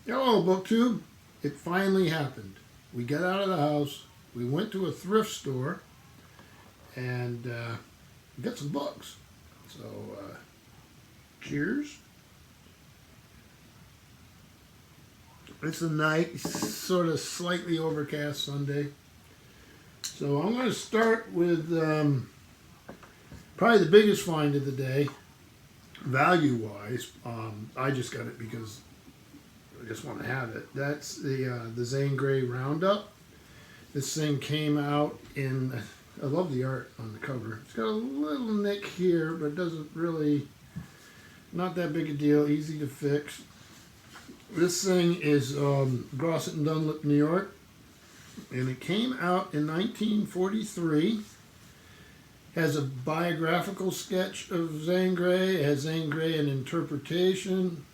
Hello, BookTube. It finally happened. We got out of the house, we went to a thrift store, and we got some books. So, cheers. It's a nice, sort of slightly overcast Sunday. So I'm going to start with probably the biggest find of the day, value-wise. I just got it because I just want to have it. That's the Zane Grey Roundup. This thing came out in, I love the art on the cover. It's got a little nick here, but it doesn't really, not that big a deal, easy to fix. This thing is Grosset and Dunlop, New York, and it came out in 1943. Has a biographical sketch of Zane Grey. It has Zane Grey an interpretation.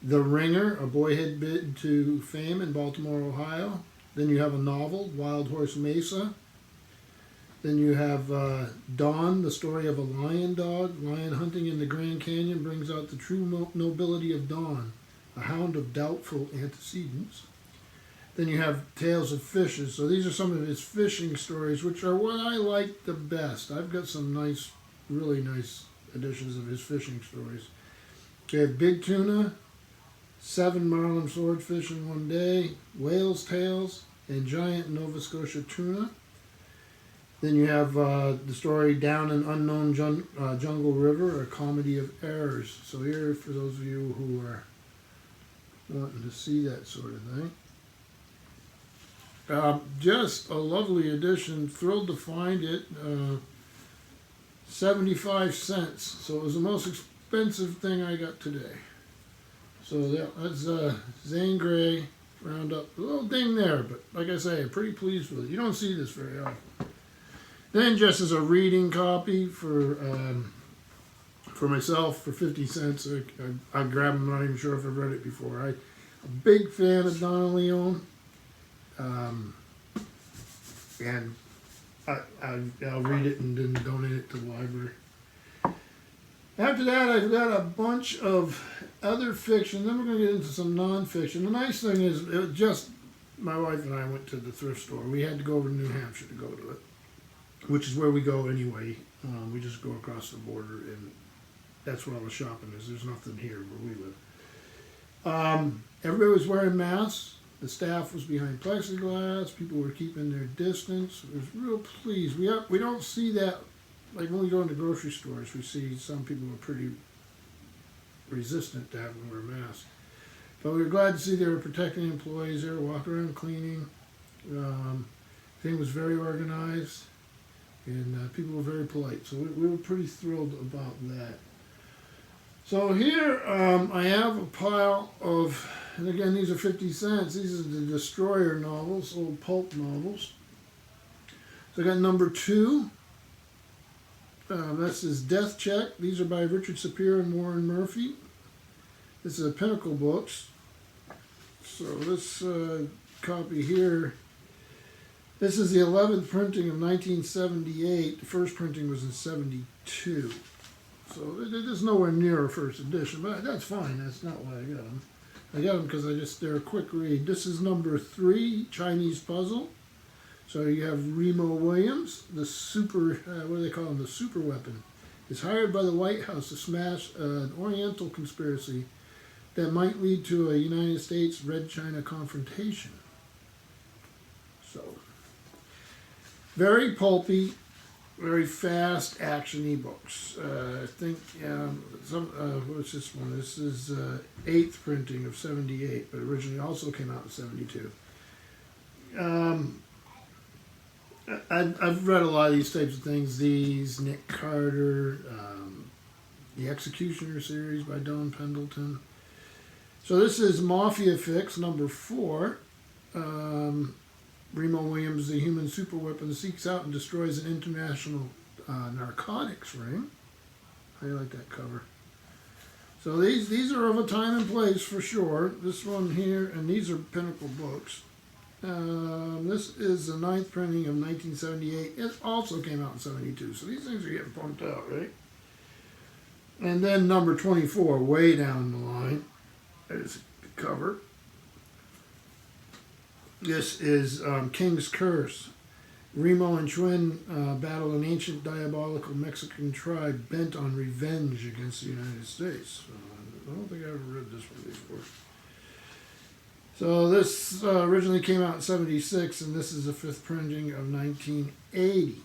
The Ringer, a boyhood bid to fame in Baltimore, Ohio. Then you have a novel, Wild Horse Mesa. Then you have Dawn, the story of a lion dog. Lion hunting in the Grand Canyon brings out the true nobility of Dawn, a hound of doubtful antecedents. Then you have Tales of Fishes. So these are some of his fishing stories, which are what I like the best. I've got some nice, really nice editions of his fishing stories. You have Big Tuna, 7 marlin swordfish in one day, whale's tails, and giant Nova Scotia tuna. Then you have the story Down an Unknown Jungle River, a comedy of errors. So here, for those of you who are wanting to see that sort of thing. Just a lovely edition, thrilled to find it, 75 cents. So it was the most expensive thing I got today. So that's Zane Grey Roundup. A little ding there, but like I say, I'm pretty pleased with it. You don't see this very often. Then just as a reading copy for myself for 50 cents, I grabbed them. I'm not even sure if I've read it before. I'm a big fan of Donna Leon, and I'll read it and then donate it to the library. After that, I've got a bunch of other fiction. Then we're going to get into some nonfiction. The nice thing is, it was just my wife and I went to the thrift store. We had to go over to New Hampshire to go to it, which is where we go anyway. We just go across the border, and that's where all the shopping is. There's nothing here where we live. Everybody was wearing masks. The staff was behind plexiglass. People were keeping their distance. I was real pleased. We don't see that. Like when we go into grocery stores, we see some people are pretty resistant to having to wear masks. But we were glad to see they were protecting employees. They were walking around cleaning. Thing was very organized, and people were very polite. So we were pretty thrilled about that. So here I have a pile of, and again, these are 50 cents. These are the Destroyer novels, old pulp novels. So I got number 2. This is Death Check. These are by Richard Sapir and Warren Murphy. This is a Pinnacle Books. So this copy here, this is the 11th printing of 1978. The first printing was in 72. So it is nowhere near a first edition, but that's fine. That's not why I got them. I got them because they're a quick read. This is number 3, Chinese Puzzle. So you have Remo Williams, the super, what do they call him, the super weapon, is hired by the White House to smash an Oriental conspiracy that might lead to a United States Red China confrontation. So, very pulpy, very fast, action-y books. I think, what's this one? This is 8th printing of 78, but originally also came out in 72. I've read a lot of these types of things. These, Nick Carter, the Executioner series by Don Pendleton. So this is Mafia Fix, number 4. Remo Williams, the human superweapon, seeks out and destroys an international narcotics ring. I like that cover. So these are of a time and place for sure. This one here, and these are Pinnacle Books. This is the 9th printing of 1978. It also came out in 72, so these things are getting pumped out, right? And then number 24, way down the line. There's the cover. This is King's Curse. Remo and Schwinn battle an ancient diabolical Mexican tribe bent on revenge against the United States. I don't think I ever read this one before. So this originally came out in 1976, and this is the 5th printing of 1980.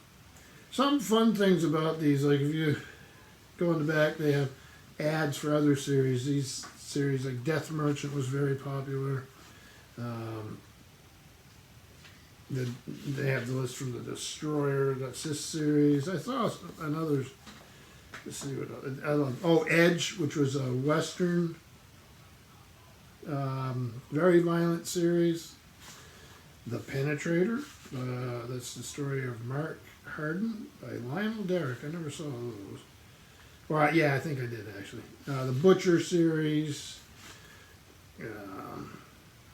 Some fun things about these, like if you go in the back, they have ads for other series. These series, like Death Merchant, was very popular. They have the list from the Destroyer. That's this series. I saw another. Let's see what. Edge, which was a Western, very violent series. The Penetrator. That's the story of Mark Harden by Lionel Derrick. I never saw those. Well, yeah, I think I did actually. The Butcher series.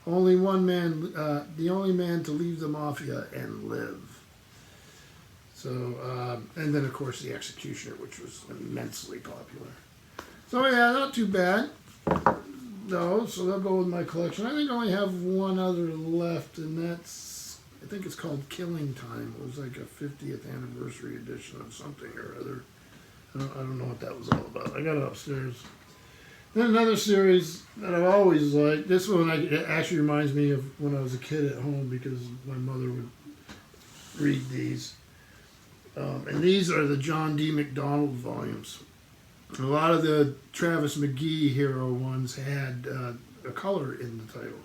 Only one man, the only man to leave the Mafia and live. So, and then of course the Executioner, which was immensely popular. So yeah, not too bad. No, so they'll go with my collection. I think I only have one other left, and that's, I think it's called Killing Time. It was like a 50th anniversary edition of something or other. I don't know what that was all about. I got it upstairs. Then another series that I've always liked. This one it actually reminds me of when I was a kid at home because my mother would read these. And these are the John D. McDonald volumes. A lot of the Travis McGee hero ones had a color in the title.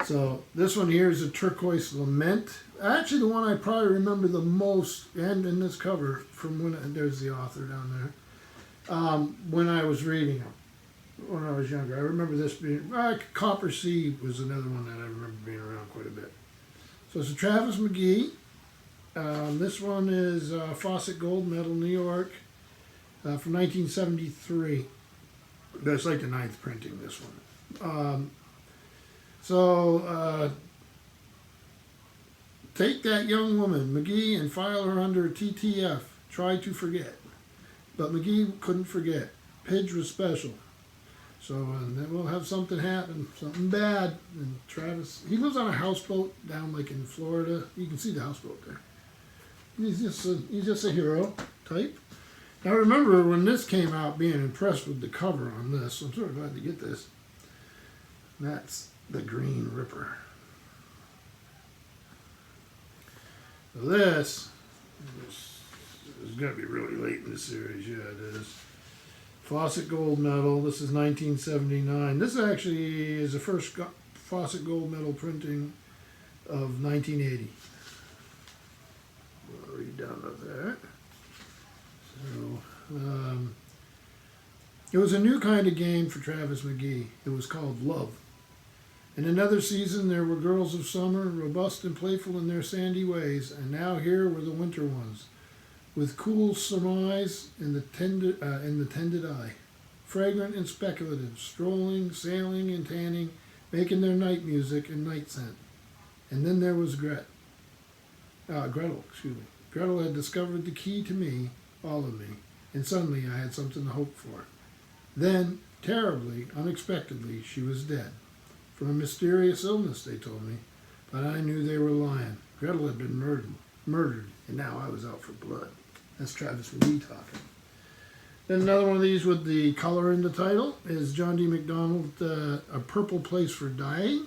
So this one here is a Turquoise Lament. Actually, the one I probably remember the most, and in this cover, from when there's the author down there, when I was reading them. When I was younger. I remember this being, Copper Sea was another one that I remember being around quite a bit. So it's a Travis McGee. This one is Fawcett Gold Medal, New York, from 1973. That's like the 9th printing, this one. Take that young woman, McGee, and file her under TTF. Try to forget. But McGee couldn't forget. Pidge was special. So then we'll have something happen, something bad. And Travis, he lives on a houseboat down like in Florida. You can see the houseboat there. He's just a hero type. Now I remember when this came out, being impressed with the cover on this. I'm sort of glad to get this. That's the Green Ripper. So this is going to be really late in the series. Yeah, it is. Fawcett Gold Medal. This is 1979. This actually is the first Fawcett Gold Medal printing of 1980. I'll read down to that. So, it was a new kind of game for Travis McGee. It was called Love. In another season, there were girls of summer, robust and playful in their sandy ways, and now here were the winter ones, with cool surmise in the tended eye, fragrant and speculative, strolling, sailing, and tanning, making their night music and night scent. And then there was Gretel. Gretel had discovered the key to me, all of me, and suddenly I had something to hope for. Then, terribly, unexpectedly, she was dead. From a mysterious illness, they told me, but I knew they were lying. Gretel had been murdered, and now I was out for blood. That's Travis McGee talking. Then another one of these with the color in the title is John D. McDonald, A Purple Place for Dying.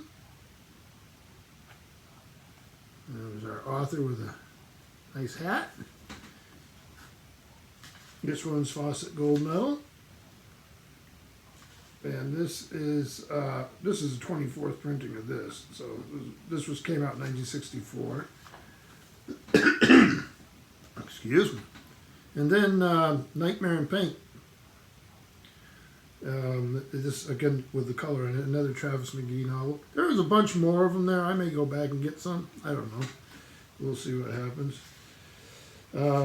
There's our author with a nice hat. This one's Fawcett Gold Medal. And this is the 24th printing of this. So this came out in 1964. Excuse me. And then Nightmare in Paint. This again with the color in it. Another Travis McGee novel. There was a bunch more of them there. I may go back and get some. I don't know. We'll see what happens.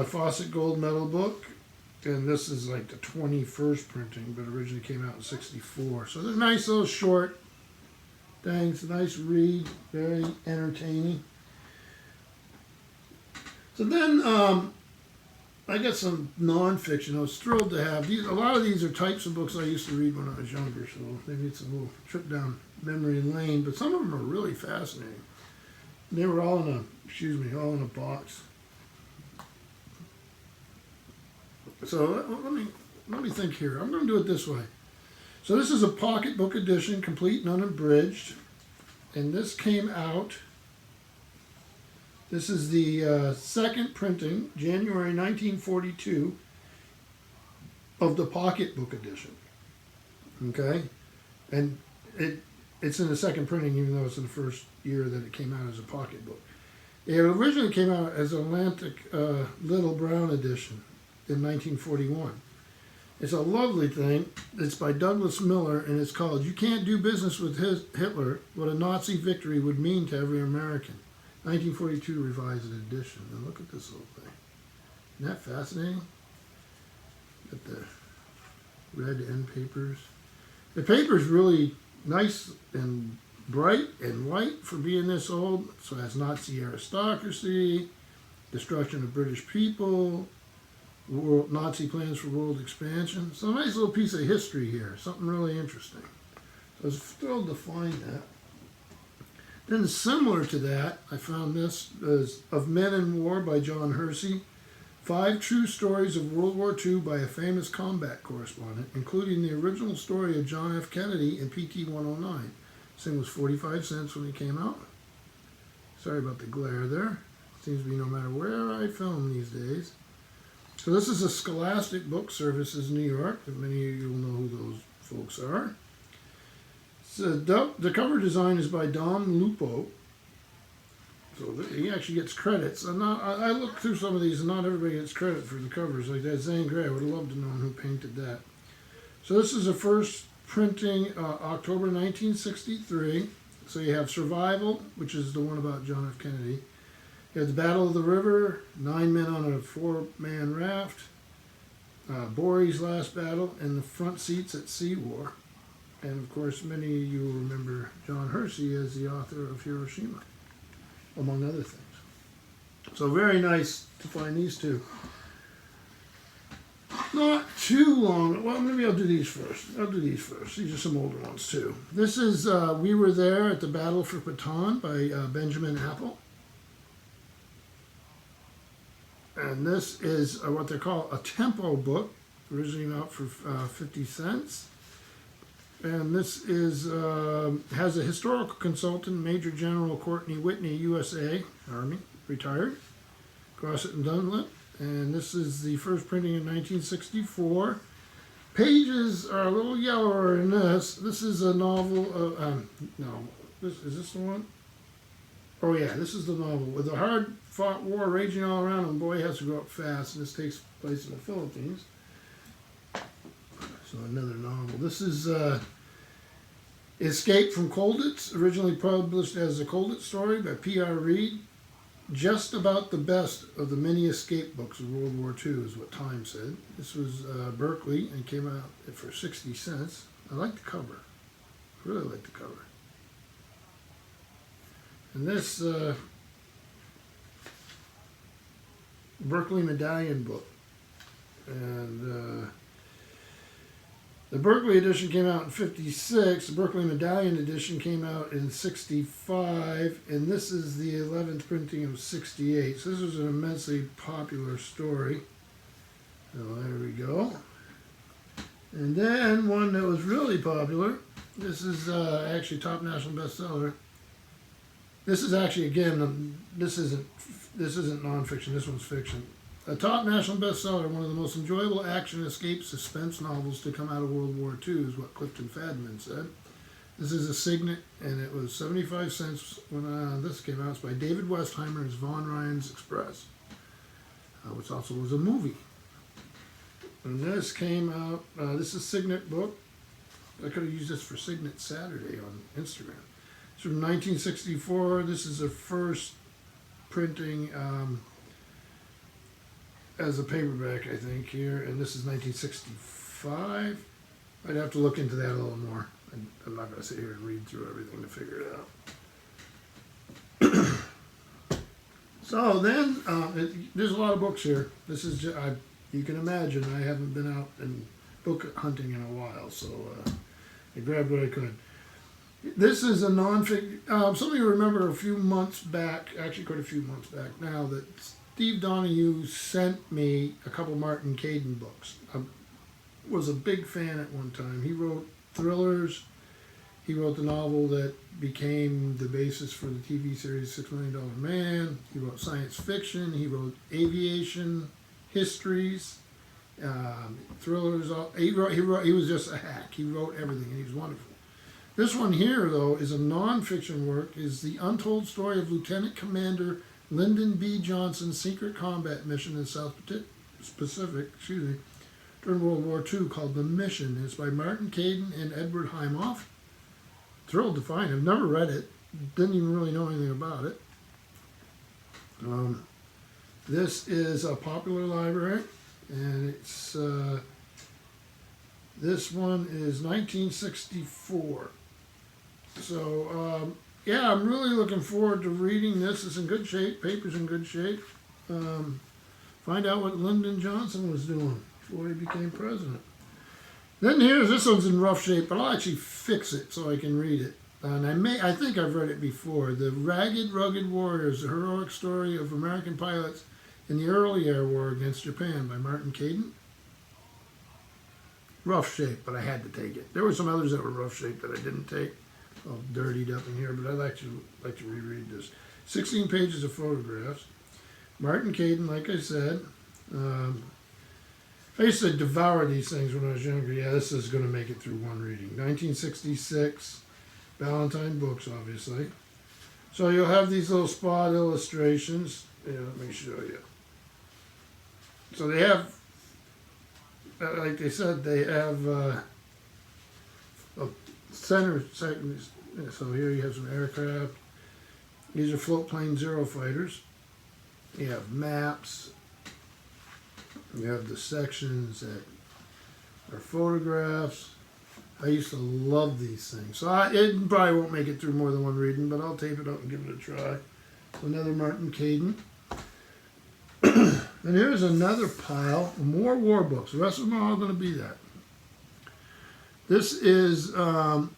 Fawcett Gold Medal book. And this is like the 21st printing, but originally came out in 64. So they're nice little short things, a nice read, very entertaining. So then I got some nonfiction. I was thrilled to have these. A lot of these are types of books I used to read when I was younger, so maybe it's a little trip down memory lane. But some of them are really fascinating. They were all in all in a box. So let me think here. I'm going to do it this way. So this is a pocketbook edition, complete and unabridged, and this came out. This is the second printing, January 1942, of the pocketbook edition. Okay, and it's in the second printing, even though it's in the first year that it came out as a pocketbook. It originally came out as an Atlantic Little Brown edition in 1941. It's a lovely thing. It's by Douglas Miller, and it's called "You Can't Do Business with Hitler: What a Nazi Victory Would Mean to Every American." 1942 revised edition. And look at this little thing. Isn't that fascinating? Got the red end papers. The paper's really nice and bright and white for being this old. So it has Nazi aristocracy, destruction of British people, Nazi plans for world expansion. So a nice little piece of history here. Something really interesting. So I was thrilled to find that. Then similar to that, I found this as Of Men and War by John Hersey. 5 true stories of World War II by a famous combat correspondent, including the original story of John F. Kennedy in PT-109. This thing was 45 cents when it came out. Sorry about the glare there. Seems to be no matter where I film these days. So this is a Scholastic Book Services, New York. Many of you will know who those folks are. So the cover design is by Dom Lupo. So he actually gets credits. I looked through some of these, and not everybody gets credit for the covers. Like that Zane Grey, I would have loved to know who painted that. So this is the first printing, October 1963. So you have Survival, which is the one about John F. Kennedy. You have the Battle of the River, 9 men on a 4-man raft, Bori's Last Battle, and the front seats at Sea War. And of course, many of you will remember John Hersey as the author of Hiroshima, among other things. So very nice to find these two. Not too long. Well, maybe I'll do these first. These are some older ones too. This is We Were There at the Battle for Bataan by Benjamin Apple. And this is what they call a tempo book, originally out for 50 cents. And this is has a historical consultant, Major General Courtney Whitney, USA Army, retired, Grosset and Dunlop. And this is the first printing in 1964. Pages are a little yellower in this. This is a novel. Is this the one? Oh yeah, this is the novel. With a hard-fought war raging all around him, boy has to grow up fast. And this takes place in the Philippines. So another novel. This is Escape from Colditz, originally published as a Colditz story by P.R. Reed. Just about the best of the many escape books of World War II is what Time said. This was Berkeley and came out for 60 cents. I like the cover. I really like the cover. And this Berkeley Medallion book. And the Berkeley edition came out in 56. The Berkeley Medallion edition came out in 65. And this is the 11th printing of 68. So this was an immensely popular story. So there we go. And then one that was really popular. This is actually top national bestseller. This is actually, again, this isn't nonfiction. This one's fiction. A top national bestseller, one of the most enjoyable action, escape, suspense novels to come out of World War II, is what Clifton Fadman said. This is a signet, and it was 75 cents when this came out. It's by David Westheimer. It's Von Ryan's Express, which also was a movie. And this came out, this is a signet book. I could have used this for Signet Saturday on Instagram. It's from 1964. This is the first printing as a paperback, I think, here, and this is 1965. I'd have to look into that a little more. I'm not going to sit here and read through everything to figure it out. So then, there's a lot of books here. This is just, you can imagine I haven't been out and book hunting in a while, so I grabbed what I could. This is a nonfiction. Some of you remember a few months back, actually quite a few months back now, that Steve Donahue sent me a couple Martin Caidin books. I was a big fan at one time. He wrote thrillers. He wrote the novel that became the basis for the TV series $6 Million Man. He wrote science fiction. He wrote aviation, histories, thrillers. He was just a hack. He wrote everything, and he was wonderful. This one here, though, is a nonfiction work. Is the untold story of Lieutenant Commander Lyndon B. Johnson's secret combat mission in the South Pacific, during World War II, called The Mission. It's by Martin Caidin and Edward Heimoff. Thrilled to find it. I've never read it. Didn't even really know anything about it. This is a Popular Library, and it's this one is 1964. So yeah, I'm really looking forward to reading this. It's in good shape. Paper's in good shape. Find out what Lyndon Johnson was doing before he became president. Then this one's in rough shape, but I'll actually fix it so I can read it. And I think I've read it before. The Ragged, Rugged Warriors, the heroic story of American pilots in the early air war against Japan by Martin Caidin. Rough shape, but I had to take it. There were some others that were rough shape that I didn't take. All dirtied up in here, but I'd like to reread this. 16 pages of photographs. Martin Caidin, like I said. I used to devour these things when I was younger. Yeah, this is going to make it through one reading. 1966, Ballantine Books, obviously. So you'll have these little spot illustrations. Yeah, let me show you. So they have, like they said, they have a center segment. So here you have some aircraft. These are float plane Zero fighters. You have maps. You have the sections that are photographs. I used to love these things. So it probably won't make it through more than one reading, but I'll tape it up and give it a try. So another Martin Caidin. And here's another pile, more war books. The rest of them are all going to be that. This is, well,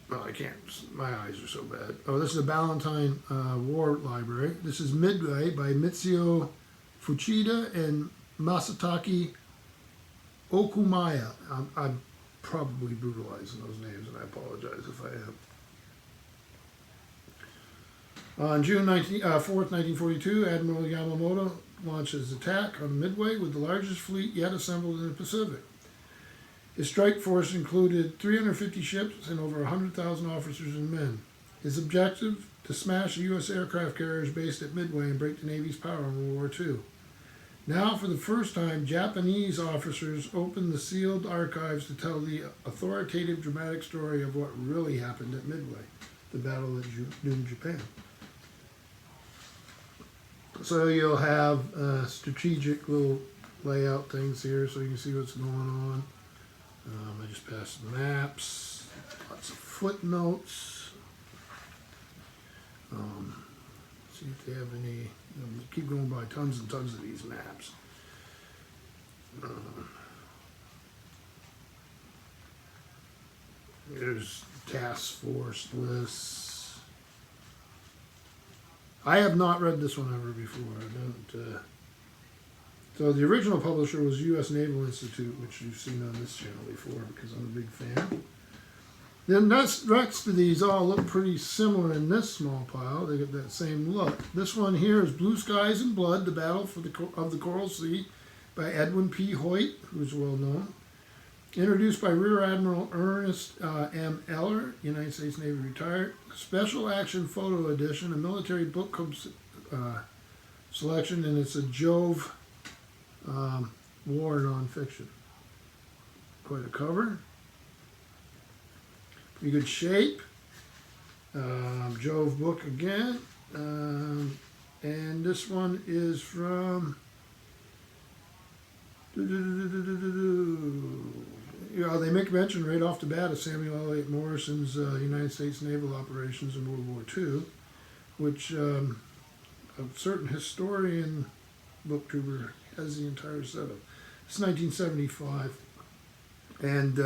I can't, my eyes are so bad. Oh, this is a Ballantine War Library. This is Midway by Mitsuo Fuchida and Masataki Okumaya. I'm probably brutalizing those names, and I apologize if I am. On June 4th, 1942, Admiral Yamamoto launches attack on Midway with the largest fleet yet assembled in the Pacific. His strike force included 350 ships and over 100,000 officers and men. His objective, to smash the U.S. aircraft carriers based at Midway and break the Navy's power in World War II. Now, for the first time, Japanese officers opened the sealed archives to tell the authoritative, dramatic story of what really happened at Midway, the battle that doomed Japan. So you'll have strategic little layout things here so you can see what's going on. I just passed the maps, lots of footnotes. See if they have any. Keep going by tons and tons of these maps. There's task force lists. I have not read this one ever before. I don't. So the original publisher was U.S. Naval Institute, which you've seen on this channel before because I'm a big fan. Then the rest of these all look pretty similar in this small pile. They get that same look. This one here is Blue Skies and Blood, The Battle of the Coral Sea by Edwin P. Hoyt, who's well known. Introduced by Rear Admiral Ernest M. Eller, United States Navy retired. Special Action Photo Edition, a military book selection, and it's a Jove war nonfiction. Quite a cover. Pretty good shape. Jove book again. And this one is from they make mention right off the bat of Samuel Eliot Morrison's United States naval operations in World War II, which a certain historian booktuber has the entire setup. It's 1975, and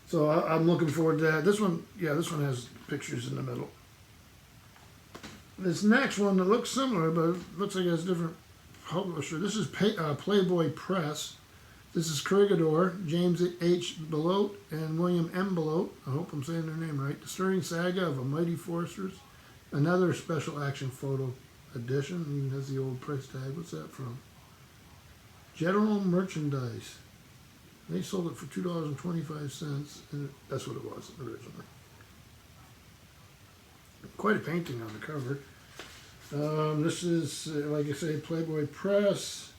so I'm looking forward to that. This one, yeah, this one has pictures in the middle. This next one that looks similar, but it looks like it has a different publisher. This is Playboy Press. This is Corregidor, James H. Belote and William M. Belote. I hope I'm saying their name right. The stirring saga of a mighty foresters. Another special action photo edition. Even has the old price tag. What's that from? General Merchandise. They sold it for $2.25, and that's what it was originally. Quite a painting on the cover. This is, like I say, Playboy Press.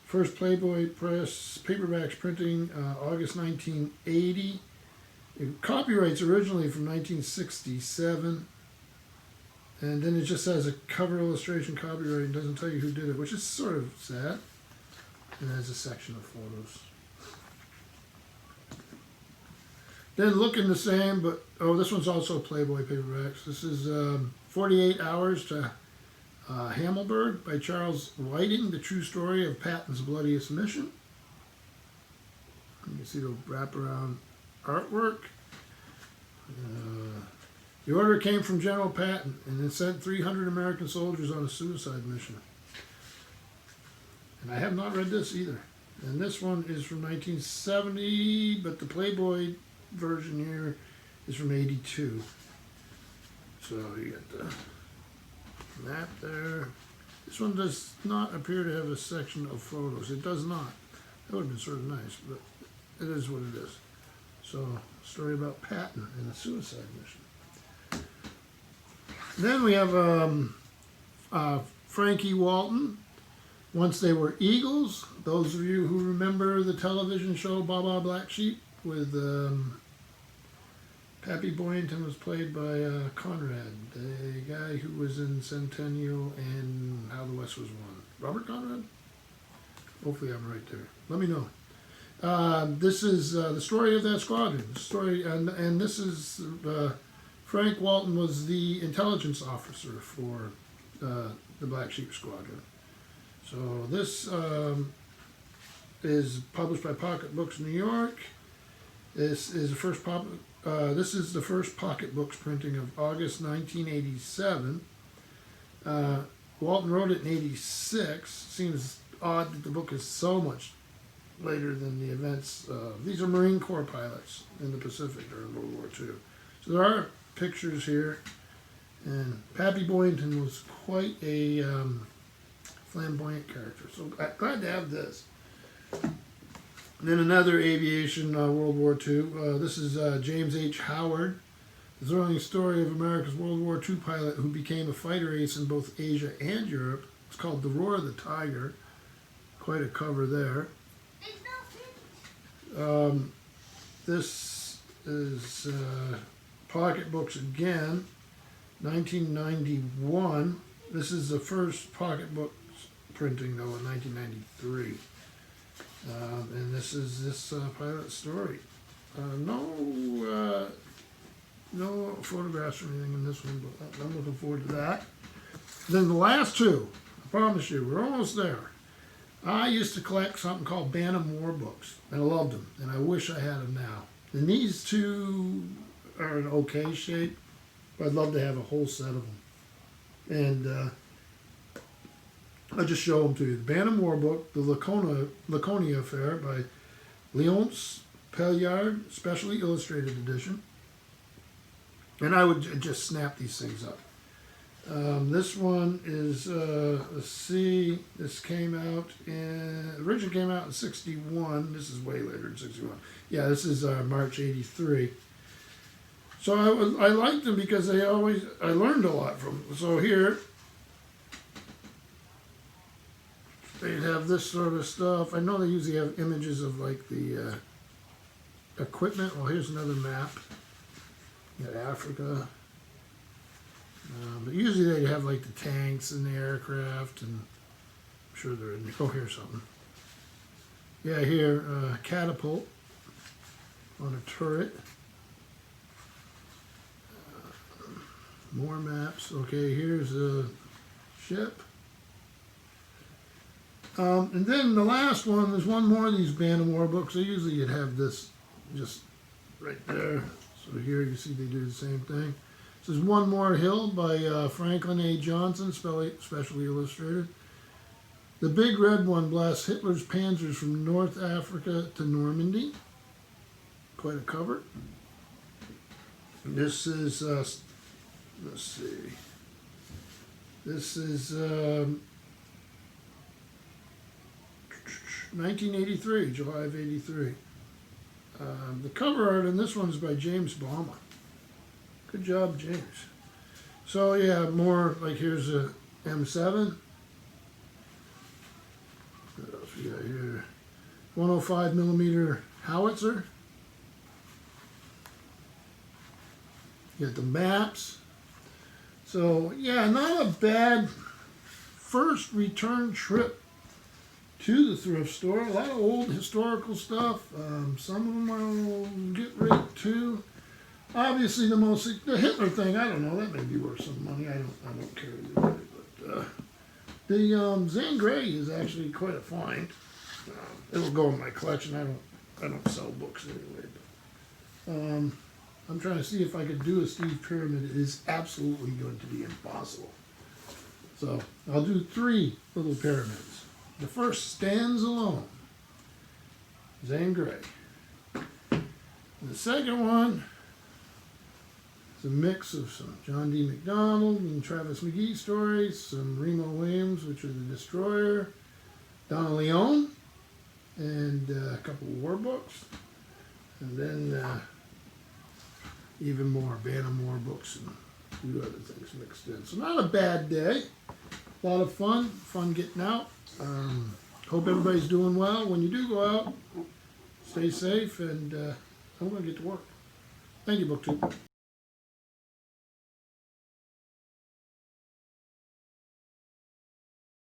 First Playboy Press paperbacks printing August 1980. Copyrights originally from 1967. And then it just has a cover illustration copyright and doesn't tell you who did it, which is sort of sad. And there's a section of photos. Then looking the same, but this one's also Playboy paperbacks. This is 48 Hours to Hammelberg by Charles Whiting, the true story of Patton's bloodiest mission. You can see the wraparound artwork. The order came from General Patton and it sent 300 American soldiers on a suicide mission. And I have not read this either. And this one is from 1970, but the Playboy version here is from 82. So you got the map there. This one does not appear to have a section of photos. It does not. That would have been sort of nice, but it is what it is. So, story about Patton and a suicide mission. Then we have Frankie Walton. Once They Were Eagles. Those of you who remember the television show Baa Black Sheep with Pappy Boyington was played by Conrad, the guy who was in Centennial and How the West Was Won. Robert Conrad? Hopefully I'm right there. Let me know. This is the story of that squadron. The story, and this is Frank Walton was the intelligence officer for the Black Sheep Squadron. So this is published by Pocket Books New York. This is the first Pocket Books printing of August 1987. Walton wrote it in 86. Seems odd that the book is so much later than the events. These are Marine Corps pilots in the Pacific during World War II. So there are pictures here. And Pappy Boyington was quite a flamboyant character. So glad to have this. And then another aviation World War II. This is James H. Howard, the thrilling story of America's World War II pilot who became a fighter ace in both Asia and Europe. It's called The Roar of the Tiger. Quite a cover there. This is Pocket Books again, 1991. This is the first Pocket Books printing, though, in 1993. And this is this pilot story. No photographs or anything in this one, but I'm looking forward to that. Then the last two, I promise you, we're almost there. I used to collect something called Bantam War books, and I loved them, and I wish I had them now. And these two are in okay shape, but I'd love to have a whole set of them. And I'll just show them to you. The Bantam War book, the Laconia Affair by Leonce Pellard, specially illustrated edition. And I would just snap these things up. This one is, let's see, this originally came out in 61. This is way later than 61. Yeah, this is March 83. So I liked them because I learned a lot from them. So here, they have this sort of stuff. I know they usually have images of like the equipment. Well, here's another map. You got Africa. But usually they have like the tanks and the aircraft, and I'm sure they're in. Oh, here's something. Yeah, here, catapult on a turret. More maps. Okay, here's ship. And then the last one, there's one more of these Band of War books. Usually you'd have this just right there. So here you see they do the same thing. This is One More Hill by Franklin A. Johnson, specially illustrated. The big red one blasts Hitler's panzers from North Africa to Normandy. Quite a cover. This is, let's see, this is 1983, July of 83. The cover art on this one is by James Bauman. Good job, James. So yeah, more like here's a M7. What else we got here? 105 millimeter howitzer. You got the maps. So yeah, not a bad first return trip to the thrift store. A lot of old historical stuff. Some of them I'll get rid too. Obviously, the Hitler thing. I don't know. That may be worth some money. I don't care either way. But the Zane Grey is actually quite a find. It'll go in my collection. I don't sell books anyway. But I'm trying to see if I could do a Steve Pyramid. It is absolutely going to be impossible. So I'll do 3 little pyramids. The first stands alone. Zane Grey. The second one is a mix of some John D. McDonald and Travis McGee stories, some Remo Williams, which are the Destroyer, Donna Leon, and a couple of war books, and then even more Band of War books and a few other things mixed in. So not a bad day. A lot of fun getting out. Hope everybody's doing well. When you do go out, stay safe, and I'm going to get to work. Thank you, BookTube.